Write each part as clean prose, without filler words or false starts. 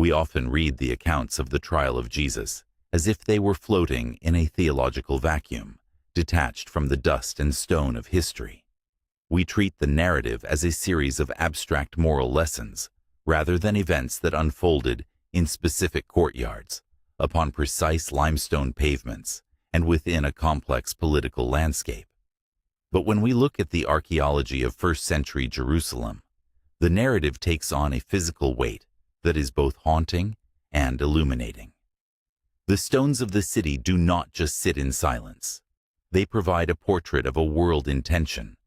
We often read the accounts of the trial of Jesus as if they were floating in a theological vacuum, detached from the dust and stone of history. We treat the narrative as a series of abstract moral lessons, rather than events that unfolded in specific courtyards, upon precise limestone pavements, and within a complex political landscape. But when we look at the archaeology of first-century Jerusalem, the narrative takes on a physical weight that is both haunting and illuminating. The stones of the city do not just sit in silence. They provide a portrait of a world in tension,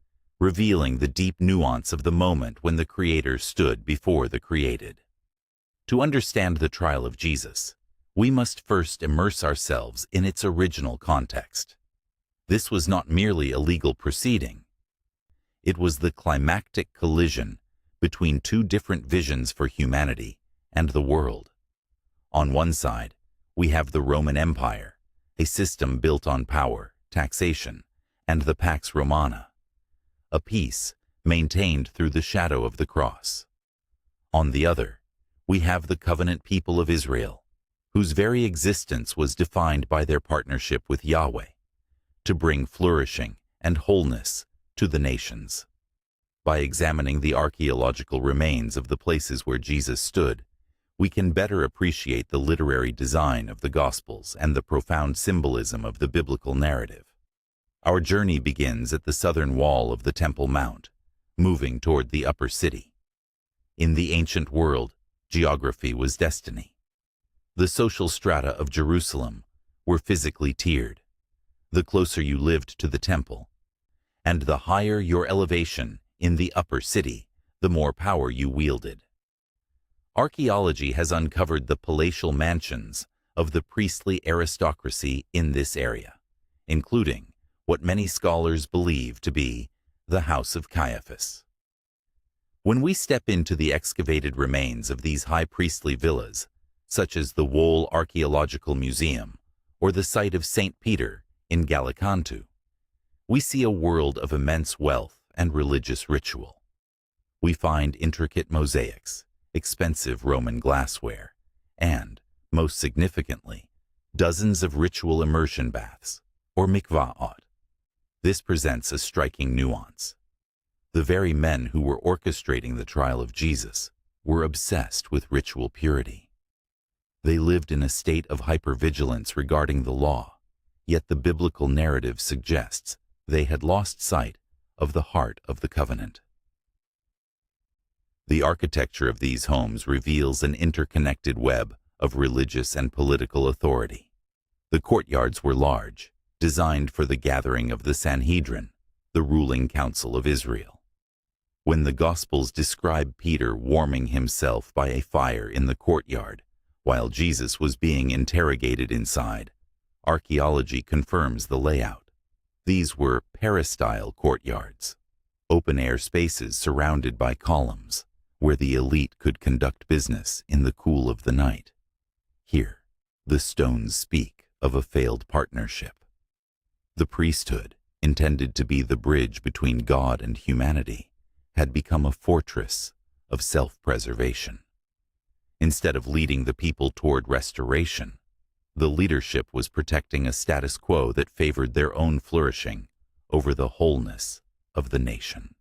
revealing the deep nuance of the moment when the Creator stood before the created. To understand the trial of Jesus, we must first immerse ourselves in its original context. This was not merely a legal proceeding. It was the climactic collision between two different visions for humanity and the world. On one side, we have the Roman Empire, a system built on power, taxation, and the Pax Romana, a peace maintained through the shadow of the cross. On the other, we have the covenant people of Israel, whose very existence was defined by their partnership with Yahweh, to bring flourishing and wholeness to the nations. By examining the archaeological remains of the places where Jesus stood, we can better appreciate the literary design of the Gospels and the profound symbolism of the biblical narrative. Our journey begins at the southern wall of the Temple Mount, moving toward the upper city. In the ancient world, geography was destiny. The social strata of Jerusalem were physically tiered. The closer you lived to the temple, and the higher your elevation in the upper city, the more power you wielded. Archaeology has uncovered the palatial mansions of the priestly aristocracy in this area, including what many scholars believe to be the House of Caiaphas. When we step into the excavated remains of these high priestly villas, such as the Wohl Archaeological Museum or the site of St. Peter in Gallicantu, we see a world of immense wealth and religious ritual. We find intricate mosaics, expensive Roman glassware, and, most significantly, dozens of ritual immersion baths, or mikvahot. This presents a striking nuance. The very men who were orchestrating the trial of Jesus were obsessed with ritual purity. They lived in a state of hypervigilance regarding the law, yet the biblical narrative suggests they had lost sight of the heart of the covenant. The architecture of these homes reveals an interconnected web of religious and political authority. The courtyards were large, designed for the gathering of the Sanhedrin, the ruling council of Israel. When the Gospels describe Peter warming himself by a fire in the courtyard while Jesus was being interrogated inside, archaeology confirms the layout. These were peristyle courtyards, open-air spaces surrounded by columns, where the elite could conduct business in the cool of the night. Here, the stones speak of a failed partnership. The priesthood, intended to be the bridge between God and humanity, had become a fortress of self-preservation. Instead of leading the people toward restoration, the leadership was protecting a status quo that favored their own flourishing over the wholeness of the nation.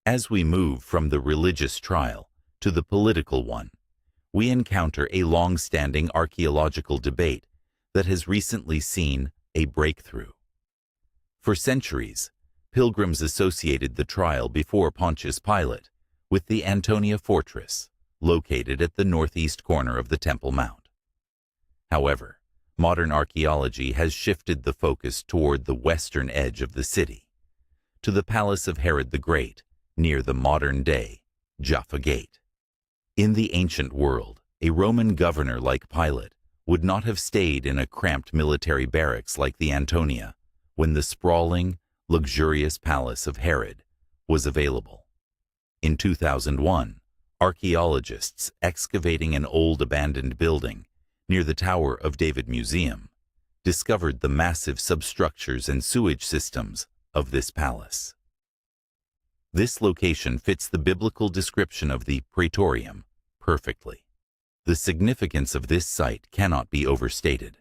As we move from the religious trial to the political one, we encounter a long-standing archaeological debate that has recently seen a breakthrough. For centuries, pilgrims associated the trial before Pontius Pilate with the Antonia fortress, located at the northeast corner of the Temple Mount. However, modern archaeology has shifted the focus toward the western edge of the city, to the palace of Herod the Great, near the modern-day Jaffa Gate. In the ancient world, a Roman governor like Pilate would not have stayed in a cramped military barracks like the Antonia when the sprawling, luxurious palace of Herod was available. In 2001, archaeologists excavating an old abandoned building near the Tower of David Museum discovered the massive substructures and sewage systems of this palace. This location fits the biblical description of the Praetorium perfectly. The significance of this site cannot be overstated.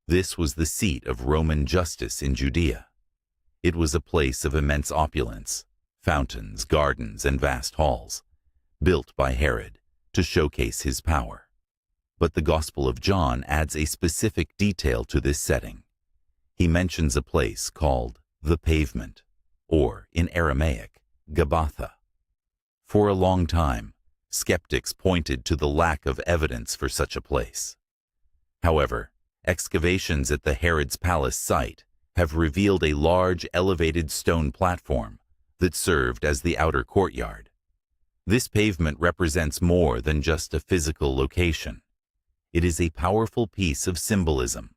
This was the seat of Roman justice in Judea. It was a place of immense opulence, fountains, gardens, and vast halls, built by Herod to showcase his power. But the Gospel of John adds a specific detail to this setting. He mentions a place called the pavement, or in Aramaic, Gabbatha. For a long time, skeptics pointed to the lack of evidence for such a place. However, excavations at the Herod's palace site have revealed a large elevated stone platform that served as the outer courtyard. This pavement represents more than just a physical location. It is a powerful piece of symbolism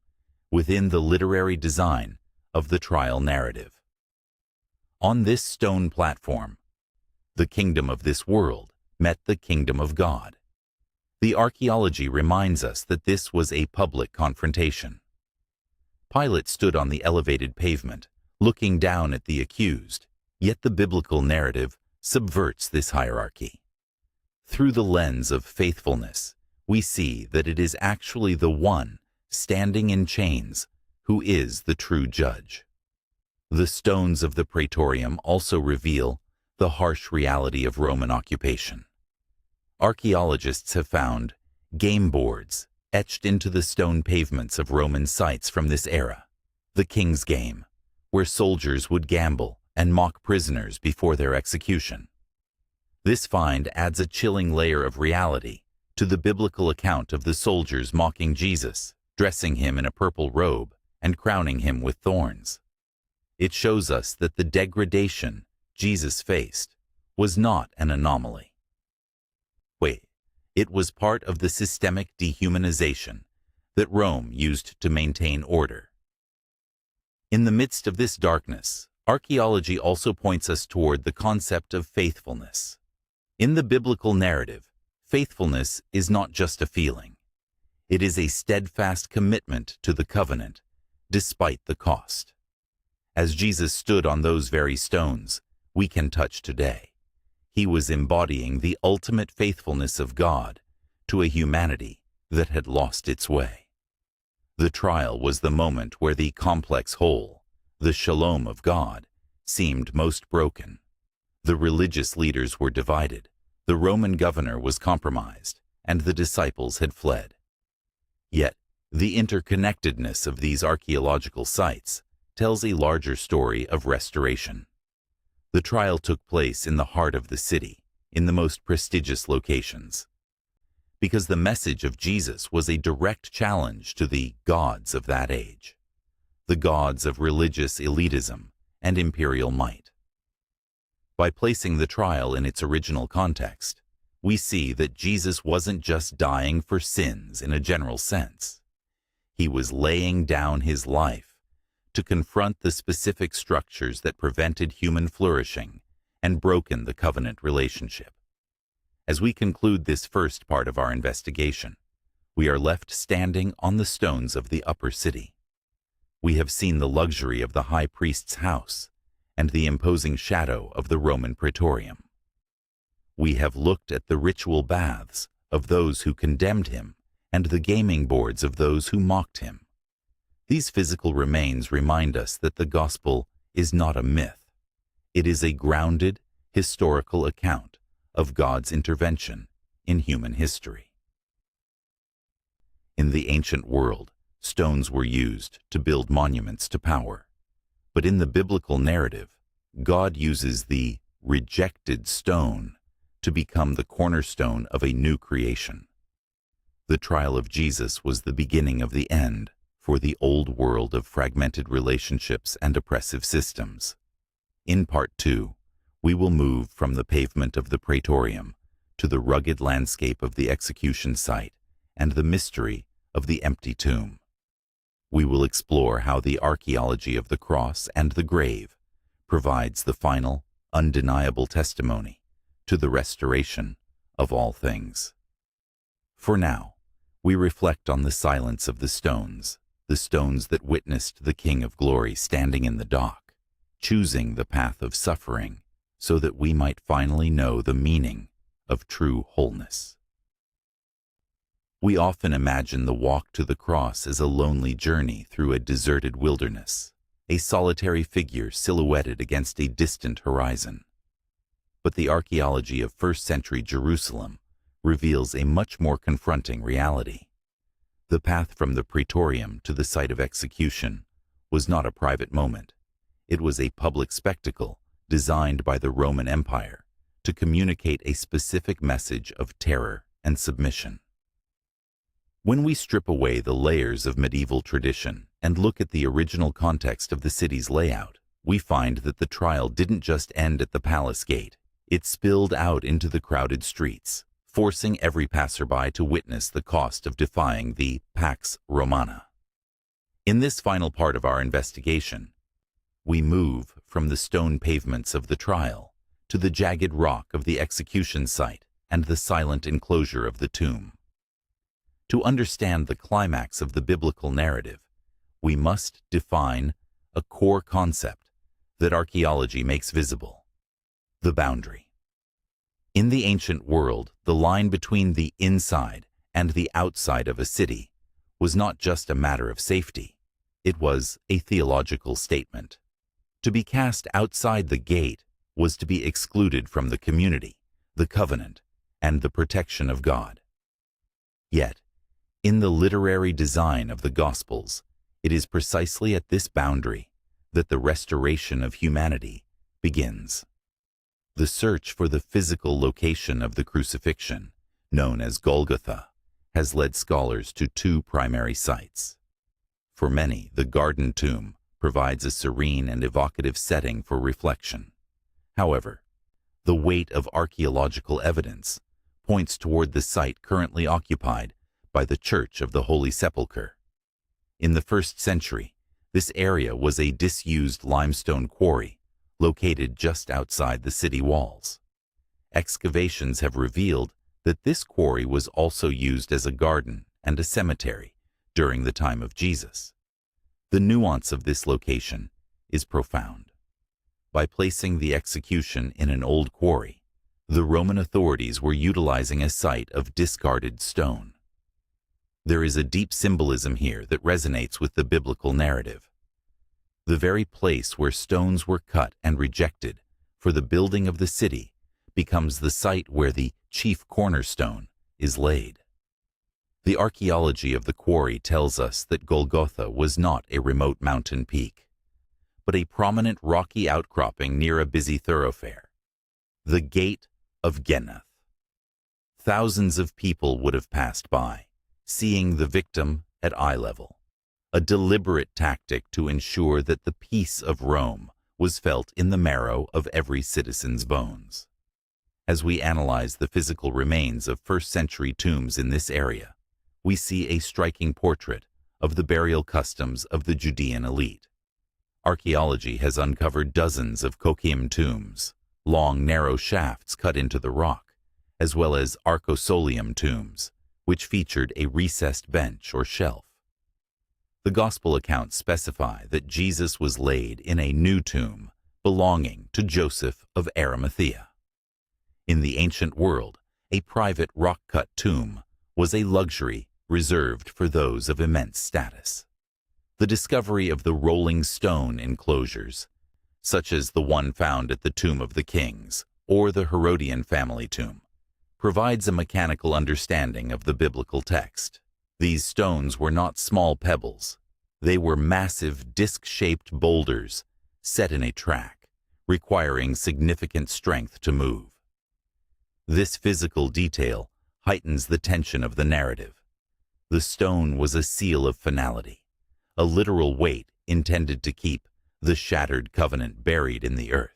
within the literary design of the trial narrative. On this stone platform, the kingdom of this world met the kingdom of God. The archaeology reminds us that this was a public confrontation. Pilate stood on the elevated pavement, looking down at the accused, yet the biblical narrative subverts this hierarchy. Through the lens of faithfulness, we see that it is actually the one standing in chains who is the true judge. The stones of the Praetorium also reveal the harsh reality of Roman occupation. Archaeologists have found game boards etched into the stone pavements of Roman sites from this era, the King's Game, where soldiers would gamble and mock prisoners before their execution. This find adds a chilling layer of reality to the biblical account of the soldiers mocking Jesus, dressing him in a purple robe and crowning him with thorns. It shows us that the degradation Jesus faced was not an anomaly. It was part of the systemic dehumanization that Rome used to maintain order. In the midst of this darkness, archaeology also points us toward the concept of faithfulness. In the biblical narrative, faithfulness is not just a feeling. It is a steadfast commitment to the covenant, despite the cost. As Jesus stood on those very stones we can touch today, he was embodying the ultimate faithfulness of God to a humanity that had lost its way. The trial was the moment where the complex whole, the shalom of God, seemed most broken. The religious leaders were divided, the Roman governor was compromised, and the disciples had fled. Yet, the interconnectedness of these archaeological sites tells a larger story of restoration. The trial took place in the heart of the city, in the most prestigious locations. Because the message of Jesus was a direct challenge to the gods of that age, the gods of religious elitism and imperial might. By placing the trial in its original context, we see that Jesus wasn't just dying for sins in a general sense. He was laying down his life to confront the specific structures that prevented human flourishing and broken the covenant relationship. As we conclude this first part of our investigation, we are left standing on the stones of the upper city. We have seen the luxury of the high priest's house and the imposing shadow of the Roman Praetorium. We have looked at the ritual baths of those who condemned him and the gaming boards of those who mocked him. These physical remains remind us that the gospel is not a myth. It is a grounded, historical account of God's intervention in human history. In the ancient world, stones were used to build monuments to power. But in the biblical narrative, God uses the rejected stone to become the cornerstone of a new creation. The trial of Jesus was the beginning of the end for the old world of fragmented relationships and oppressive systems. In Part 2, we will move from the pavement of the Praetorium to the rugged landscape of the execution site and the mystery of the empty tomb. We will explore how the archaeology of the cross and the grave provides the final, undeniable testimony to the restoration of all things. For now, we reflect on the silence of the stones that witnessed the King of Glory standing in the dock, choosing the path of suffering so that we might finally know the meaning of true wholeness. We often imagine the walk to the cross as a lonely journey through a deserted wilderness, a solitary figure silhouetted against a distant horizon. But the archaeology of first-century Jerusalem reveals a much more confronting reality. The path from the Praetorium to the site of execution was not a private moment. It was a public spectacle designed by the Roman Empire to communicate a specific message of terror and submission. When we strip away the layers of medieval tradition and look at the original context of the city's layout, we find that the trial didn't just end at the palace gate. It spilled out into the crowded streets, forcing every passerby to witness the cost of defying the Pax Romana. In this final part of our investigation, we move from the stone pavements of the trial to the jagged rock of the execution site and the silent enclosure of the tomb. To understand the climax of the biblical narrative, we must define a core concept that archaeology makes visible: the boundary. In the ancient world, the line between the inside and the outside of a city was not just a matter of safety. It was a theological statement. To be cast outside the gate was to be excluded from the community, the covenant, and the protection of God. Yet, in the literary design of the Gospels, it is precisely at this boundary that the restoration of humanity begins. The search for the physical location of the crucifixion, known as Golgotha, has led scholars to two primary sites. For many, the garden tomb provides a serene and evocative setting for reflection. However, the weight of archaeological evidence points toward the site currently occupied by the Church of the Holy Sepulchre. In the 1st century, this area was a disused limestone quarry located just outside the city walls. Excavations have revealed that this quarry was also used as a garden and a cemetery during the time of Jesus. The nuance of this location is profound. By placing the execution in an old quarry, the Roman authorities were utilizing a site of discarded stone. There is a deep symbolism here that resonates with the biblical narrative. The very place where stones were cut and rejected for the building of the city becomes the site where the chief cornerstone is laid. The archaeology of the quarry tells us that Golgotha was not a remote mountain peak, but a prominent rocky outcropping near a busy thoroughfare, the Gate of Geneth. Thousands of people would have passed by, seeing the victim at eye level, a deliberate tactic to ensure that the peace of Rome was felt in the marrow of every citizen's bones. As we analyze the physical remains of first-century tombs in this area, we see a striking portrait of the burial customs of the Judean elite. Archaeology has uncovered dozens of kokim tombs, long, narrow shafts cut into the rock, as well as arcosolium tombs, which featured a recessed bench or shelf. The Gospel accounts specify that Jesus was laid in a new tomb belonging to Joseph of Arimathea. In the ancient world, a private rock-cut tomb was a luxury reserved for those of immense status. The discovery of the rolling stone enclosures, such as the one found at the Tomb of the Kings or the Herodian family tomb, provides a mechanical understanding of the biblical text. These stones were not small pebbles. They were massive disc-shaped boulders set in a track, requiring significant strength to move. This physical detail heightens the tension of the narrative. The stone was a seal of finality, a literal weight intended to keep the shattered covenant buried in the earth.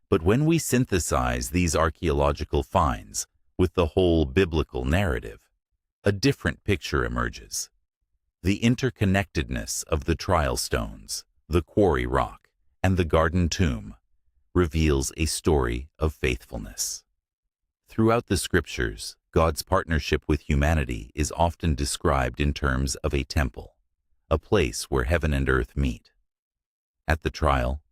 But when we synthesize these archaeological finds with the whole biblical narrative, a different picture emerges. The interconnectedness of the trial stones, the quarry rock, and the garden tomb reveals a story of faithfulness. Throughout the scriptures, God's partnership with humanity is often described in terms of a temple, a place where heaven and earth meet. At the trial,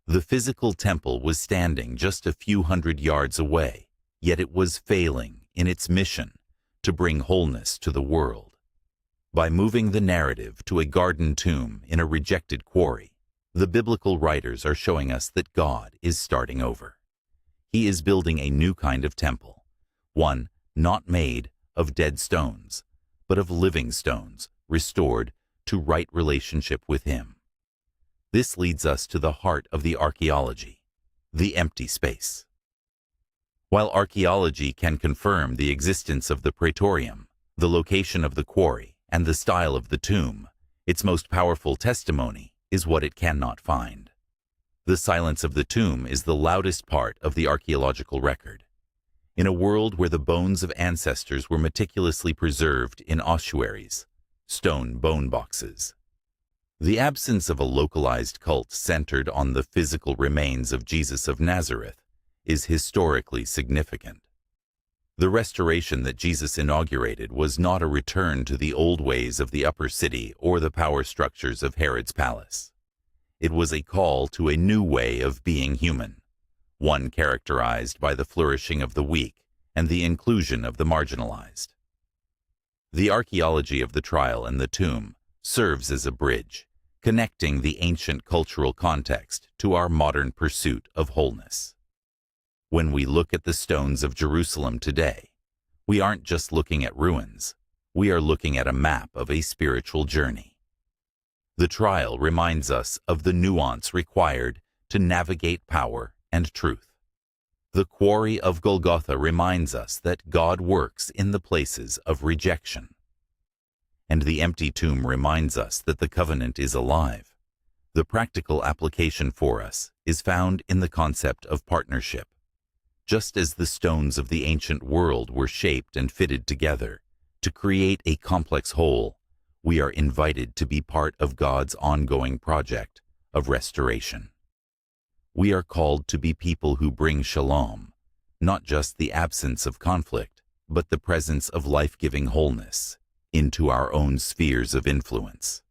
the physical temple was standing just a few hundred yards away, yet it was failing in its mission to bring wholeness to the world. By moving the narrative to a garden tomb in a rejected quarry, the biblical writers are showing us that God is starting over. He is building a new kind of temple, one not made of dead stones, but of living stones, restored to right relationship with Him. This leads us to the heart of the archaeology, the empty space. While archaeology can confirm the existence of the Praetorium, the location of the quarry, and the style of the tomb, its most powerful testimony is what it cannot find. The silence of the tomb is the loudest part of the archaeological record. In a world where the bones of ancestors were meticulously preserved in ossuaries, stone bone boxes, the absence of a localized cult centered on the physical remains of Jesus of Nazareth is historically significant. The restoration that Jesus inaugurated was not a return to the old ways of the upper city or the power structures of Herod's palace. It was a call to a new way of being human, one characterized by the flourishing of the weak and the inclusion of the marginalized. The archaeology of the trial and the tomb serves as a bridge, connecting the ancient cultural context to our modern pursuit of wholeness. When we look at the stones of Jerusalem today, we aren't just looking at ruins, we are looking at a map of a spiritual journey. The trial reminds us of the nuance required to navigate power and truth. The quarry of Golgotha reminds us that God works in the places of rejection. And the empty tomb reminds us that the covenant is alive. The practical application for us is found in the concept of partnership. Just as the stones of the ancient world were shaped and fitted together to create a complex whole, we are invited to be part of God's ongoing project of restoration. We are called to be people who bring shalom, not just the absence of conflict, but the presence of life-giving wholeness into our own spheres of influence.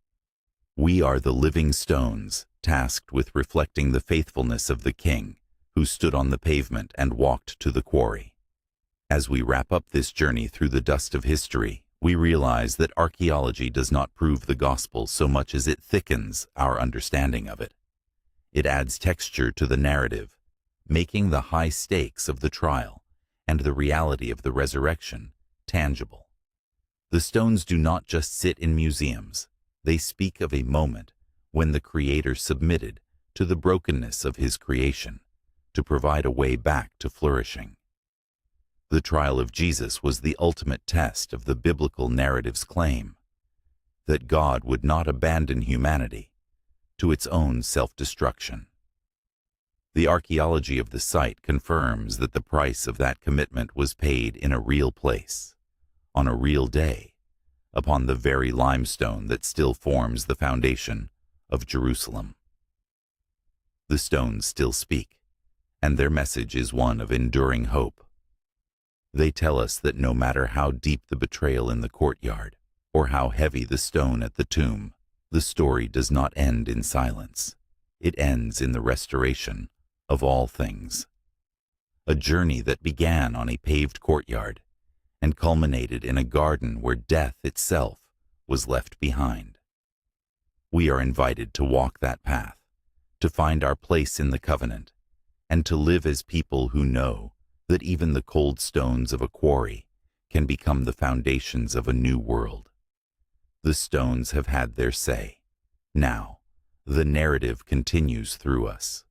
We are the living stones tasked with reflecting the faithfulness of the King who stood on the pavement and walked to the quarry. As we wrap up this journey through the dust of history, we realize that archaeology does not prove the gospel so much as it thickens our understanding of it. It adds texture to the narrative, making the high stakes of the trial and the reality of the resurrection tangible. The stones do not just sit in museums. They speak of a moment when the Creator submitted to the brokenness of His creation to provide a way back to flourishing. The trial of Jesus was the ultimate test of the biblical narrative's claim that God would not abandon humanity to its own self-destruction. The archaeology of the site confirms that the price of that commitment was paid in a real place, on a real day, upon the very limestone that still forms the foundation of Jerusalem. The stones still speak, and their message is one of enduring hope. They tell us that no matter how deep the betrayal in the courtyard, or how heavy the stone at the tomb, the story does not end in silence. It ends in the restoration of all things. A journey that began on a paved courtyard and culminated in a garden where death itself was left behind. We are invited to walk that path, to find our place in the covenant, and to live as people who know that even the cold stones of a quarry can become the foundations of a new world. The stones have had their say. Now, the narrative continues through us.